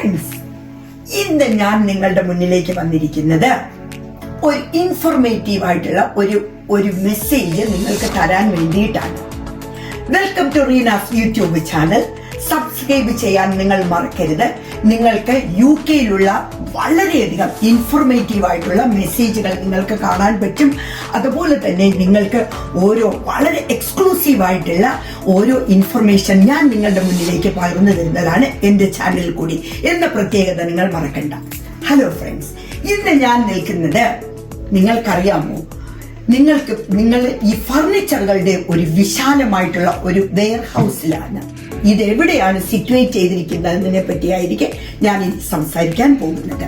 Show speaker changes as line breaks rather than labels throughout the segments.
Friends, ഇന്ന് ഞാൻ നിങ്ങളുടെ മുന്നിലേക്ക് വന്നിരിക്കുന്നത് ഒരു ഇൻഫോർമേറ്റീവ് ആയിട്ടുള്ള ഒരു മെസ്സേജ് നിങ്ങൾക്ക് തരാൻ വേണ്ടിയിട്ടാണ്. Welcome to Reena's YouTube channel. Subscribe ചെയ്യാൻ നിങ്ങൾ മറക്കരുത്. നിങ്ങൾക്ക് UK വളരെയധികം ഇൻഫോർമേറ്റീവ് ആയിട്ടുള്ള മെസ്സേജുകൾ നിങ്ങൾക്ക് കാണാൻ പറ്റും. അതുപോലെ തന്നെ നിങ്ങൾക്ക് വളരെ എക്സ്ക്ലൂസീവ് ആയിട്ടുള്ള ഓരോ ഇൻഫർമേഷൻ ഞാൻ നിങ്ങളുടെ മുന്നിലേക്ക് പകർന്നു തരുന്നതാണ് എന്റെ ചാനലിൽ കൂടി എന്ന പ്രത്യേകത നിങ്ങൾ മറക്കണ്ട. ഹലോ ഫ്രണ്ട്സ്, ഇന്ന് ഞാൻ നിൽക്കുന്നത് നിങ്ങൾക്കറിയാമോ, നിങ്ങൾ ഈ ഫർണിച്ചറുകളുടെ ഒരു വിശാലമായിട്ടുള്ള ഒരു വെയർ ഹൗസിലാണ്. ഇത് എവിടെയാണ് സിറ്റുവേറ്റ് ചെയ്തിരിക്കുന്നതിനെ പറ്റിയായിരിക്കും ഞാൻ ഇനി സംസാരിക്കാൻ പോകുന്നത്.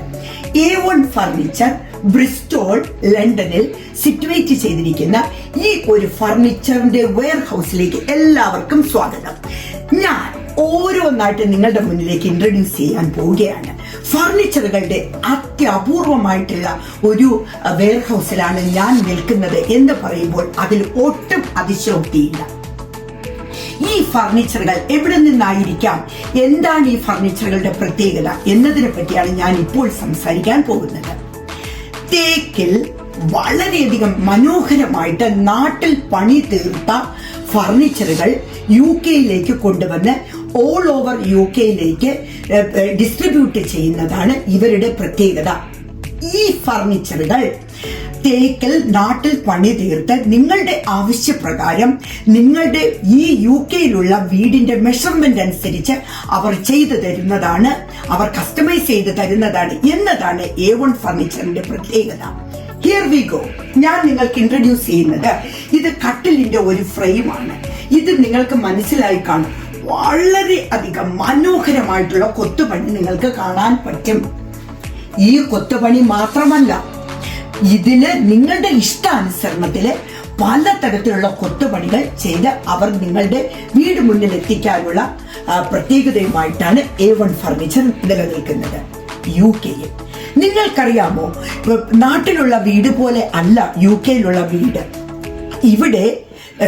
A1 ഫർണിച്ചർ ബ്രിസ്റ്റോൾ, ലണ്ടനിൽ സിറ്റുവേറ്റ് ചെയ്തിരിക്കുന്ന ഈ ഒരു ഫർണിച്ചറിന്റെ വെയർ ഹൗസിലേക്ക് എല്ലാവർക്കും സ്വാഗതം. ഞാൻ ഓരോന്നായിട്ട് നിങ്ങളുടെ മുന്നിലേക്ക് ഇൻട്രൊഡ്യൂസ് ചെയ്യാൻ പോവുകയാണ്. ഫർണിച്ചറുകളുടെ അത്യപൂർവമായിട്ടുള്ള ഒരു വെയർ ഹൗസിലാണ് ഞാൻ നിൽക്കുന്നത് എന്ന് പറയുമ്പോൾ അതിൽ ഒട്ടും അതിശയോക്തിയില്ല. ഈ ഫർണിച്ചറുകൾ എവിടെ നിന്നായിരിക്കാം, എന്താണ് ഈ ഫർണിച്ചറുകളുടെ പ്രത്യേകത എന്നതിനെ പറ്റിയാണ് ഞാൻ ഇപ്പോൾ സംസാരിക്കാൻ പോകുന്നത്. തേക്കിൽ വളരെയധികം മനോഹരമായിട്ട് നാട്ടിൽ പണി തീർത്ത ഫർണിച്ചറുകൾ UK കൊണ്ടുവന്ന് ഓൾ ഓവർ UK ഡിസ്ട്രിബ്യൂട്ട് ചെയ്യുന്നതാണ് ഇവരുടെ പ്രത്യേകത. ഈ ഫർണിച്ചറുകൾ തേക്കിൽ നാട്ടിൽ പണി തീർത്ത് നിങ്ങളുടെ ആവശ്യപ്രകാരം നിങ്ങളുടെ ഈ UK വീടിന്റെ മെഷർമെന്റ് അനുസരിച്ച് അവർ ചെയ്തു തരുന്നതാണ്, അവർ കസ്റ്റമൈസ് ചെയ്ത് തരുന്നതാണ് എന്നതാണ് A1 ഫർണിച്ചറിന്റെ പ്രത്യേകത. Here we go. ഞാൻ നിങ്ങൾക്ക് ഇൻട്രൊഡ്യൂസ് ചെയ്യുന്നത് ഇത് കട്ടിലിന്റെ ഒരു ഫ്രെയിമാണ്. ഇത് നിങ്ങൾക്ക് മനസ്സിലായി കാണും. വളരെ അധികം മനോഹരമായിട്ടുള്ള കൊത്തുപണി നിങ്ങൾക്ക് കാണാൻ പറ്റും. ഈ കൊത്തുപണി മാത്രമല്ല, ഇതില് നിങ്ങളുടെ ഇഷ്ടാനുസരണത്തില് പലതരത്തിലുള്ള കൊത്തുപണികൾ ചെയ്ത് അവർ നിങ്ങളുടെ വീട് മുന്നിൽ എത്തിക്കാനുള്ള പ്രത്യേകതയുമായിട്ടാണ് A1 ഫർണിച്ചർ നിലനിൽക്കുന്നത് UK. നിങ്ങൾക്കറിയാമോ, നാട്ടിലുള്ള വീട് പോലെ അല്ല UK വീട്. ഇവിടെ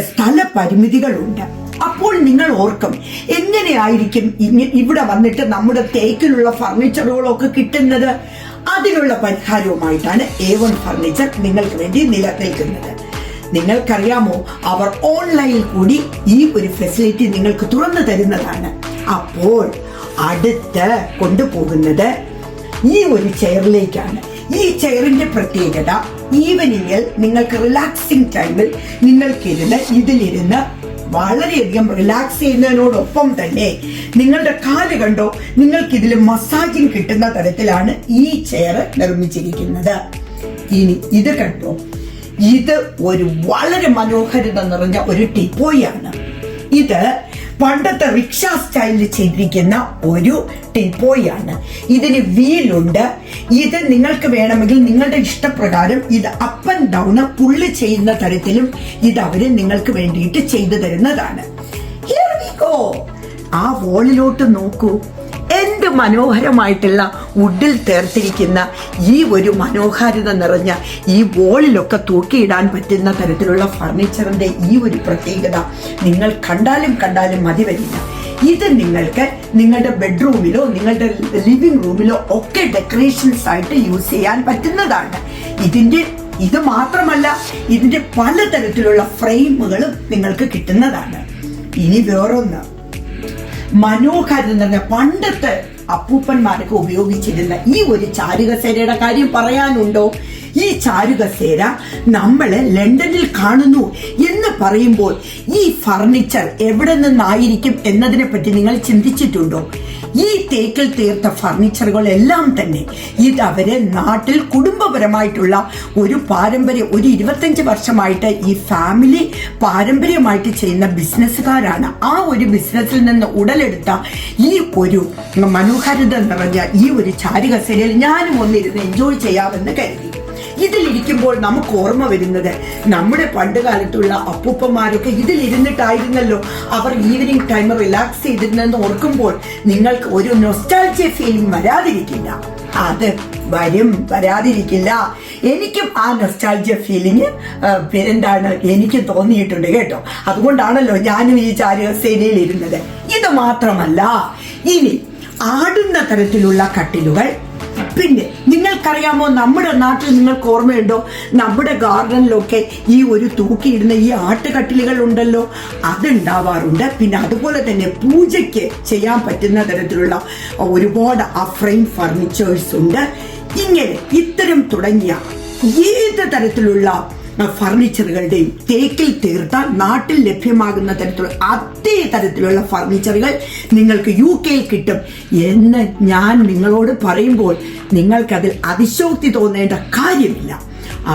സ്ഥല പരിമിതികളുണ്ട്. അപ്പോൾ നിങ്ങൾ ഓർക്കും, എങ്ങനെയായിരിക്കും ഇവിടെ വന്നിട്ട് നമ്മുടെ തേക്കിലുള്ള ഫർണിച്ചറുകളൊക്കെ കിട്ടുന്നത്? അതിനുള്ള പരിഹാരവുമായിട്ടാണ് A1 ഫർണിച്ചർ നിങ്ങൾക്ക് വേണ്ടി നിലനിൽക്കുന്നത്. നിങ്ങൾക്കറിയാമോ, അവർ ഓൺലൈനിൽ കൂടി ഈ ഒരു ഫെസിലിറ്റി നിങ്ങൾക്ക് തുറന്നു തരുന്നതാണ്. അപ്പോൾ അടുത്ത് കൊണ്ടുപോകുന്നത് ഈ ഒരു ചെയറിലേക്കാണ്. ഈ ചെയറിന്റെ പ്രത്യേകത, ഈവനിങ്ങിൽ നിങ്ങൾക്ക് റിലാക്സിംഗ് ടൈമിൽ ഇതിലിരുന്ന് വളരെയധികം റിലാക്സ് ചെയ്യുന്നതിനോടൊപ്പം തന്നെ നിങ്ങളുടെ കാല് കണ്ടോ, നിങ്ങൾക്ക് ഇതിൽ മസാജിങ് കിട്ടുന്ന തരത്തിലാണ് ഈ ചെയർ നിർമ്മിച്ചിരിക്കുന്നത്. ഇനി ഇത് കണ്ടോ, ഇത് ഒരു വളരെ മനോഹരത നിറഞ്ഞ ഒരു ടിപ്പോയാണ്. ഇത് പണ്ടത്തെ റിക്ഷ സ്റ്റൈലിൽ ചെയ്തിരിക്കുന്ന ഒരു ടിപ്പോയാണ്. ഇതിന് വീലുണ്ട്. ഇത് നിങ്ങൾക്ക് വേണമെങ്കിൽ നിങ്ങളുടെ ഇഷ്ടപ്രകാരം ഇത് അപ്പ് ആൻഡ് ഡൗൺ പുള്ളി ചെയ്യുന്ന തരത്തിലും ഇത് അവര് നിങ്ങൾക്ക് വേണ്ടിയിട്ട് ചെയ്തു തരുന്നതാണ്. Here we go. ആ വോളിലോട്ട് നോക്കൂ, എന്ത് മനോഹരമായിട്ടുള്ള വുഡിൽ തീർത്തിരിക്കുന്ന ഈ ഒരു മനോഹാരിത നിറഞ്ഞ ഈ വോളിലൊക്കെ തൂക്കിയിടാൻ പറ്റുന്ന തരത്തിലുള്ള ഫർണിച്ചറിന്റെ ഈ ഒരു പ്രത്യേകത നിങ്ങൾ കണ്ടാലും മതി വരില്ല. ഇത് നിങ്ങൾക്ക് നിങ്ങളുടെ ബെഡ്റൂമിലോ നിങ്ങളുടെ ലിവിംഗ് റൂമിലോ ഒക്കെ ഡെക്കറേഷൻസ് ആയിട്ട് യൂസ് ചെയ്യാൻ പറ്റുന്നതാണ്. ഇത് മാത്രമല്ല, ഇതിന്റെ പലതരത്തിലുള്ള ഫ്രെയിമുകളും നിങ്ങൾക്ക് കിട്ടുന്നതാണ്. ഇനി വേറൊന്ന്, മനോഹരം നിറഞ്ഞ പണ്ടത്തെ അപ്പൂപ്പന്മാരൊക്കെ ഉപയോഗിച്ചിരുന്ന ഈ ഒരു ചാരുകസേരയുടെ കാര്യം പറയാനുണ്ടോ? ഈ ചാരുകസേര നമ്മള് ലണ്ടനിൽ കാണുന്നു എന്ന് പറയുമ്പോൾ ഈ ഫർണിച്ചർ എവിടെ നിന്നായിരിക്കും എന്നതിനെ പറ്റി നിങ്ങൾ ചിന്തിച്ചിട്ടുണ്ടോ? ഈ തേക്കിൽ തീർത്ത ഫർണിച്ചറുകളെല്ലാം തന്നെ ഇത് അവര് നാട്ടിൽ കുടുംബപരമായിട്ടുള്ള ഒരു പാരമ്പര്യം, ഒരു 25 വർഷമായിട്ട് ഈ ഫാമിലി പാരമ്പര്യമായിട്ട് ചെയ്യുന്ന ബിസിനസ്സുകാരാണ്. ആ ഒരു ബിസിനസ്സിൽ നിന്ന് ഉടലെടുത്ത ഈ ഒരു മനോഹാരിത നിറഞ്ഞ ഈ ഒരു ചാരുകസേരയിൽ ഞാനും ഒന്നിരുന്ന് എൻജോയ് ചെയ്യാമെന്ന് കരുതി. ഇതിലിരിക്കുമ്പോൾ നമുക്ക് ഓർമ്മ വരുന്നത് നമ്മുടെ പണ്ട് കാലത്തുള്ള അപ്പൂപ്പന്മാരൊക്കെ ഇതിലിരുന്നിട്ടായിരുന്നല്ലോ അവർ ഈവനിങ് ടൈം റിലാക്സ് ചെയ്തിരുന്നെന്ന് ഓർക്കുമ്പോൾ നിങ്ങൾക്ക് ഒരു നൊസ്റ്റാൾജിയ ഫീലിംഗ് വരാതിരിക്കില്ല. അത് വരാതിരിക്കില്ല. എനിക്കും ആ നൊസ്റ്റാൾജിയ ഫീലിംഗ് എനിക്ക് തോന്നിയിട്ടുണ്ട് കേട്ടോ. അതുകൊണ്ടാണല്ലോ ഞാനും ഈ ചാരുകസേരയിൽ ഇരുന്നത്. ഇത് മാത്രമല്ല, ഇനി ആടുന്ന തരത്തിലുള്ള കട്ടിലുകൾ. പിന്നെ നിങ്ങൾക്കറിയാമോ, നമ്മുടെ നാട്ടിൽ നിങ്ങൾക്ക് ഓർമ്മയുണ്ടോ, നമ്മുടെ ഗാർഡനിലൊക്കെ ഈ ഒരു തൂക്കിയിടുന്ന ഈ ആട്ടുകട്ടിലുകൾ ഉണ്ടല്ലോ, അതുണ്ടാവാറുണ്ട്. പിന്നെ അതുപോലെ തന്നെ പൂജയ്ക്ക് ചെയ്യാൻ പറ്റുന്ന തരത്തിലുള്ള ഒരുപാട് ഫ്രെയിം ഫർണിച്ചേഴ്സ് ഉണ്ട്. ഇങ്ങനെ ഇത്തരം തുടങ്ങിയ ഏത് തരത്തിലുള്ള ഫർണിച്ചറുകളുടെയും തേക്കിൽ തീർത്ത നാട്ടിൽ ലഭ്യമാകുന്ന തരത്തിലുള്ള അതേ തരത്തിലുള്ള ഫർണിച്ചറുകൾ നിങ്ങൾക്ക് UK കിട്ടും എന്ന് ഞാൻ നിങ്ങളോട് പറയുമ്പോൾ നിങ്ങൾക്കതിൽ അതിശോക്തി തോന്നേണ്ട കാര്യമില്ല.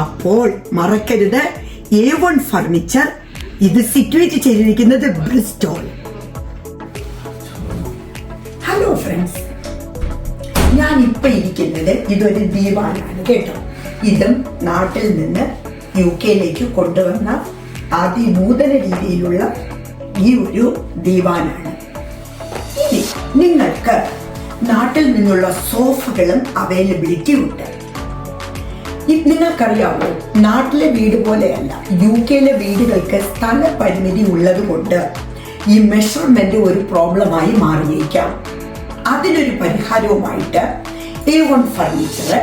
അപ്പോൾ മറക്കരുത്, A1 ഫർണിച്ചർ. ഇത് സിറ്റുവേറ്റ് ചെയ്തിരിക്കുന്നത് ബ്രിസ്റ്റോൾ. ഹലോ ഫ്രണ്ട്സ്, ഞാൻ ഇപ്പൊ ഇരിക്കുന്നത് ഇതൊരു ദീവാനാണ് കേട്ടോ. ഇതും നാട്ടിൽ നിന്ന് UK കൊണ്ടുവന്ന അതിനൂതന രീതിയിലുള്ള ഈ ഒരു ദീവാനാണ്. ഇനി നിങ്ങൾക്ക് നാട്ടിൽ നിന്നുള്ള സോഫകളും അവൈലബിലിറ്റി ഉണ്ട്. നിങ്ങൾക്കറിയാമോ, നാട്ടിലെ വീട് പോലെയല്ല, UK വീടുകൾക്ക് സ്ഥല പരിമിതി ഉള്ളത് കൊണ്ട് ഈ മെഷർമെന്റ് ഒരു പ്രോബ്ലമായി മാറിയേക്കാം. അതിനൊരു പരിഹാരവുമായിട്ട് A1 ഫർണിച്ചർ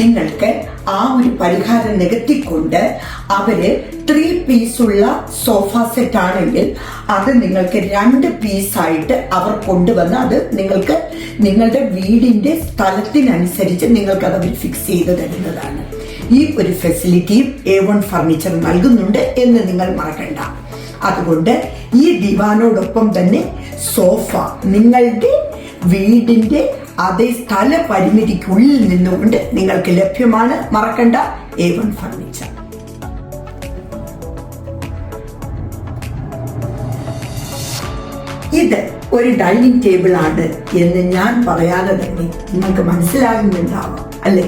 നിങ്ങൾക്ക് ആ ഒരു പരിഹാരം നികത്തിക്കൊണ്ട് അവര് 3 പീസുള്ള സോഫ സെറ്റ് ആണെങ്കിൽ അത് നിങ്ങൾക്ക് 2 പീസായിട്ട് അവർ കൊണ്ടുവന്ന് അത് നിങ്ങൾക്ക് നിങ്ങളുടെ വീടിന്റെ സ്ഥലത്തിനനുസരിച്ച് നിങ്ങൾക്ക് അത് അവർ ഫിക്സ് ചെയ്ത് തരുന്നതാണ്. ഈ ഒരു ഫെസിലിറ്റിയും A1 ഫർണിച്ചർ നൽകുന്നുണ്ട് എന്ന് നിങ്ങൾ മറക്കണ്ട. അതുകൊണ്ട് ഈ ദിവാനോടൊപ്പം തന്നെ സോഫ നിങ്ങളുടെ വീടിന്റെ അതേ സ്ഥല പരിമിതിക്കുള്ളിൽ നിന്നുകൊണ്ട് നിങ്ങൾക്ക് ലഭ്യമാണ്. മറക്കണ്ട, A1 ഫർണിച്ചർ. ഇത് ഒരു ഡൈനിങ് ടേബിൾ ആണ് എന്ന് ഞാൻ പറയാതെ തന്നെ നിങ്ങൾക്ക് മനസ്സിലാകുന്നുണ്ടാവും അല്ലേ?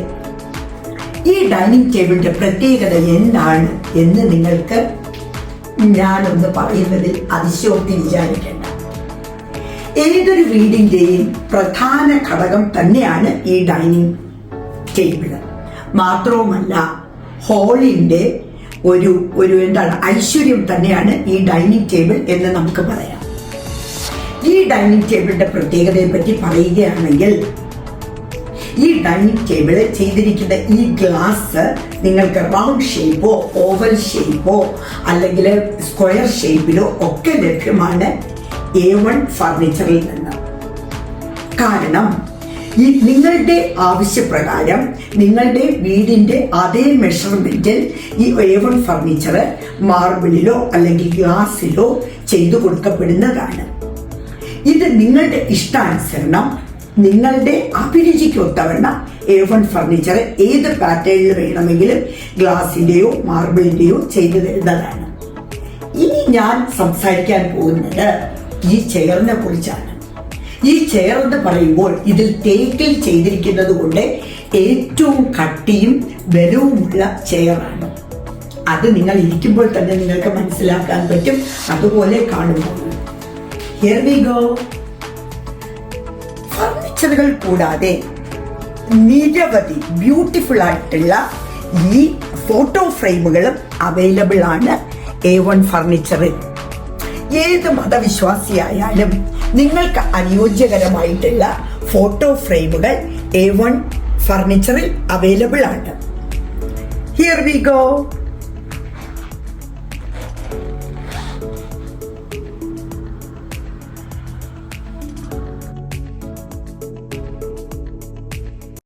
ഈ ഡൈനിങ് ടേബിളിന്റെ പ്രത്യേകത എന്താണ് എന്ന് നിങ്ങൾക്ക് ഞാനൊന്ന് പറയുന്നതിൽ അതിശയോക്തി വിചാരിക്കേണ്ട. ഏതൊരു വീടിന്റെയും പ്രധാന ഘടകം തന്നെയാണ് ഈ ഡൈനിങ് ടേബിള്. മാത്രവുമല്ല, ഹോളിന്റെ ഒരു എന്താണ് ഐശ്വര്യം തന്നെയാണ് ഈ ഡൈനിങ് ടേബിൾ എന്ന് നമുക്ക് പറയാം. ഈ ഡൈനിങ് ടേബിളിന്റെ പ്രത്യേകതയെ പറ്റി പറയുകയാണെങ്കിൽ, ഈ ഡൈനിങ് ടേബിള് ചെയ്തിരിക്കുന്ന ഈ ഗ്ലാസ് നിങ്ങൾക്ക് റൗണ്ട് ഷേപ്പോ ഓവൽ ഷേപ്പോ അല്ലെങ്കിൽ സ്ക്വയർ ഷേപ്പിലോ ഒക്കെ ലഭ്യമാണ് A1 ഫർണിച്ചറിൽ നിന്ന്. കാരണം ഈ നിങ്ങളുടെ ആവശ്യപ്രകാരം നിങ്ങളുടെ വീടിന്റെ അതേ മെഷർമെന്റിൽ ഈ A1 ഫർണിച്ചർ മാർബിളിലോ അല്ലെങ്കിൽ ഗ്ലാസിലോ ചെയ്തു കൊടുക്കപ്പെടുന്നതാണ്. ഇത് നിങ്ങളുടെ ഇഷ്ടാനുസരണം നിങ്ങളുടെ അഭിരുചിക്ക് ഒത്തവണ്ണം A1 ഫർണിച്ചർ ഏത് പാറ്റേണിൽ വേണമെങ്കിലും ഗ്ലാസിന്റെയോ മാർബിളിന്റെയോ ചെയ്തു തരുന്നതാണ്. ഇനി ഞാൻ സംസാരിക്കാൻ പോകുന്നത് ഈ ചെയറിനെ കുറിച്ചാണ്. ഈ ചെയർ എന്ന് പറയുമ്പോൾ ഇതിൽ തേക്കിൽ ചെയ്തിരിക്കുന്നത് കൊണ്ട് ഏറ്റവും കട്ടിയും ബലവുമുള്ള ചെയറാണ്. അത് നിങ്ങൾ ഇരിക്കുമ്പോൾ തന്നെ നിങ്ങൾക്ക് മനസ്സിലാക്കാൻ പറ്റും, അതുപോലെ കാണുമ്പോൾ. Here we go. ഫർണിച്ചറുകൾ കൂടാതെ നിരവധി ബ്യൂട്ടിഫുൾ ആയിട്ടുള്ള ഈ ഫോട്ടോ ഫ്രെയിമുകളും അവൈലബിൾ ആണ് A1 ഫർണിച്ചറിൽ. ഏത് മതവിശ്വാസിയായാലും നിങ്ങൾക്ക് അനുയോജ്യകരമായിട്ടുള്ള ഫോട്ടോ ഫ്രെയിമുകൾ A1 ഫർണിച്ചറിൽ അവൈലബിൾ ആണ്. Here we go.